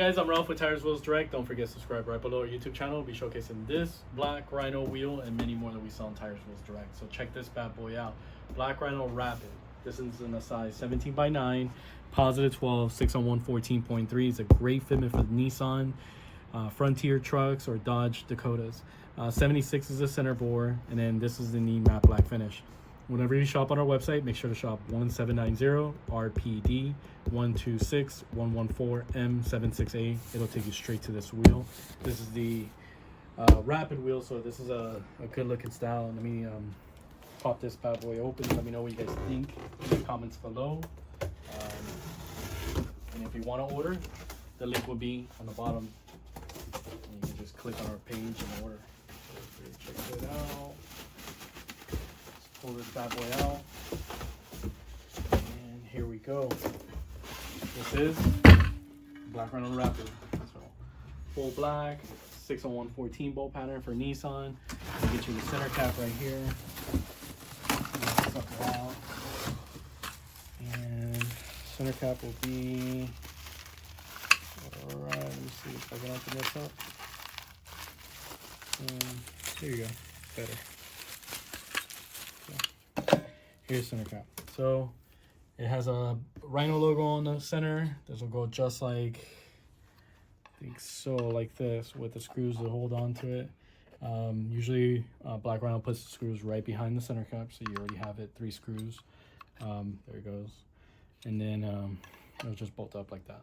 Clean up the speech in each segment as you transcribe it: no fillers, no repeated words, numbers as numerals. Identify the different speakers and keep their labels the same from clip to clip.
Speaker 1: guys, I'm Ralph with Tires Wheels Direct. Don't forget to subscribe right below our YouTube channel. We'll be showcasing this Black Rhino wheel and many more that we sell on Tires Wheels Direct. So check this bad boy out. Black Rhino Rapid. This is in a size 17x9, positive 12, 6-on-1 14.3. It's a great fitment for the Nissan Frontier trucks or Dodge Dakotas. 76 is the center bore, and then this is the knee matte black finish. Whenever you shop on our website, make sure to shop 1790 RPD 126114M76A. It'll take you straight to this wheel. This is the Rapid wheel, so this is a good looking style. Let me pop this bad boy open. Let me know what you guys think in the comments below. And if you want to order, the link will be on the bottom. And you can just click on our page and order. So check it out. Pull this bad boy out, and here we go. This is Black Rhino Rapid. So full black, 6-on-1 14 bolt pattern for Nissan. I'll get you the center cap right here. Suck it out, and center cap will be. All right, let me see if I can open this up. There you go, better. Here's center cap. So it has a Rhino logo on the center. This will go just like, I think so, like this, with the screws to hold on to it. Usually Black Rhino puts the screws right behind the center cap, so you already have it, 3 screws. There it goes. And then it'll just bolt up like that.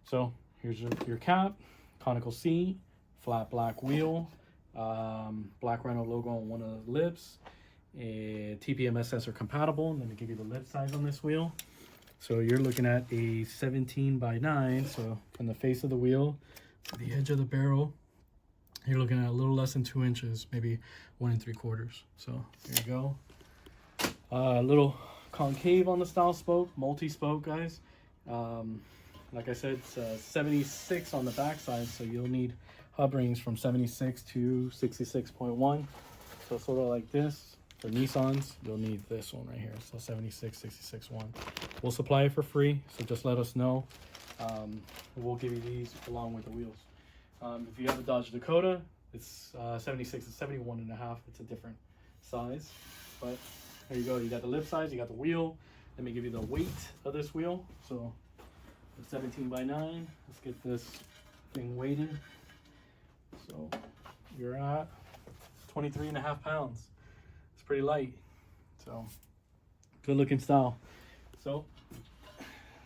Speaker 1: So here's your cap, conical seat, flat black wheel, Black Rhino logo on one of the lips. A TPMS sensor compatible. Let me give you the lip size on this wheel. So you're looking at a 17x9. So from the face of the wheel to the edge of the barrel, you're looking at a little less than 2 inches, maybe 1 3/4. So there you go. A little concave on the style spoke, multi-spoke, guys. Like I said, it's 76 on the back side, so you'll need hub rings from 76 to 66.1. So sort of like this. For Nissans, you'll need this one right here. So 76, 66.1. We'll supply it for free, so just let us know. We'll give you these along with the wheels. If you have a Dodge Dakota, it's 76 and 71.5. It's a different size. But there you go. You got the lip size, you got the wheel. Let me give you the weight of this wheel. So the 17x9. Let's get this thing weighted. So you're at 23.5 pounds. Pretty light, so good looking style. So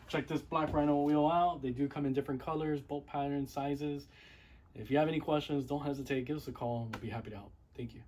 Speaker 1: check this Black Rhino wheel out. They do come in different colors, bolt patterns, sizes. If you have any questions, don't hesitate, give us a call and we'll be happy to help. Thank you.